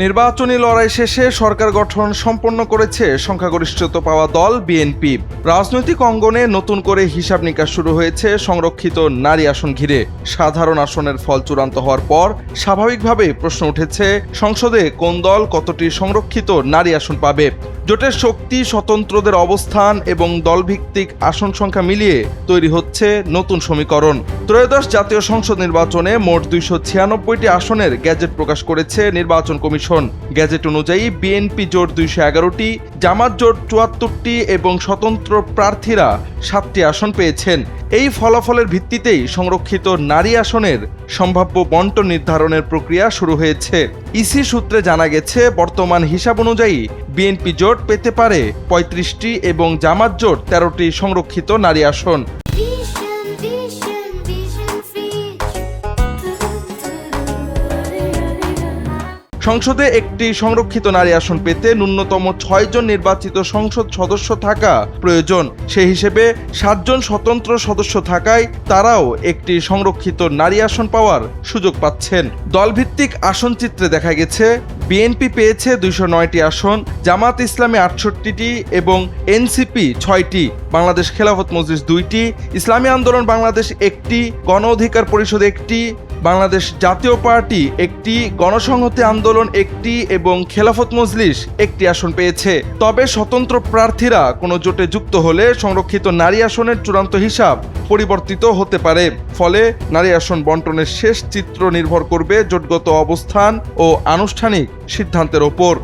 নির্বাচনী লড়াই শেষে সরকার গঠন সম্পন্ন করেছে সংখ্যাগরিষ্ঠতা পাওয়া দল বিএনপি। রাজনৈতিক অঙ্গনে নতুন করে হিসাব নিকাশ শুরু হয়েছে সংরক্ষিত নারী আসন ঘিরে। সাধারণ আসনের ফল চূড়ান্ত হওয়ার পর স্বাভাবিকভাবেই প্রশ্ন উঠেছে, সংসদে কোন দল কতটি সংরক্ষিত নারী আসন পাবে। জোটের শক্তি, স্বতন্ত্রদের অবস্থান এবং দলভিত্তিক আসন সংখ্যা মিলিয়ে তৈরি হচ্ছে নতুন সমীকরণ। ত্রয়োদশ জাতীয় সংসদ নির্বাচনে মোট 296টি আসনের গ্যাজেট প্রকাশ করেছে নির্বাচন কমিশন। গ্যাজেট অনুযায়ী বিএনপি জোট 211টি, জামাত জোট 74টি এবং স্বতন্ত্র প্রার্থীরা 7টি আসন পেয়েছেন। এই ফলাফলের ভিত্তিতেই সংরক্ষিত নারী আসনের সম্ভাব্য বণ্টন নির্ধারণের প্রক্রিয়া শুরু হয়েছে। ইসি সূত্রে জানা গেছে, বর্তমান হিসাব অনুযায়ী বিএনপি জোট পেতে পারে 35টি এবং জামাত জোট 13টি সংরক্ষিত নারী আসন। সংসদে একটি সংরক্ষিত নারী আসন পেতে ন্যূনতম 6 জন নির্বাচিত সংসদ সদস্য থাকা প্রয়োজন। সেই হিসেবে 7 জন স্বতন্ত্র সদস্য থাকায় তারাও একটি সংরক্ষিত নারী আসন পাওয়ার সুযোগ পাচ্ছেন। দলভিত্তিক আসন চিত্রে দেখা গেছে, বিএনপি পেয়েছে 209টি আসন, জামাত ইসলামী 68টি এবং এনসিপি 6টি, বাংলাদেশ খেলাফত মজলিস 2টি, ইসলামী আন্দোলন বাংলাদেশ 1টি, গণ অধিকার পরিষদ 1টি, বাংলাদেশ জাতীয় পার্টি 1টি, গণসংহতি আন্দোলন 1টি এবং খেলাফত মজলিস 1টি আসন পেয়েছে। তবে স্বতন্ত্র প্রার্থীরা কোনো জোটে যুক্ত হলে সংরক্ষিত নারী আসনের চূড়ান্ত হিসাব পরিবর্তিত হতে পারে। ফলে নারী আসন বণ্টনের শেষ চিত্র নির্ভর করবে জোটগত অবস্থান ও আনুষ্ঠানিক সিদ্ধান্তের ওপর।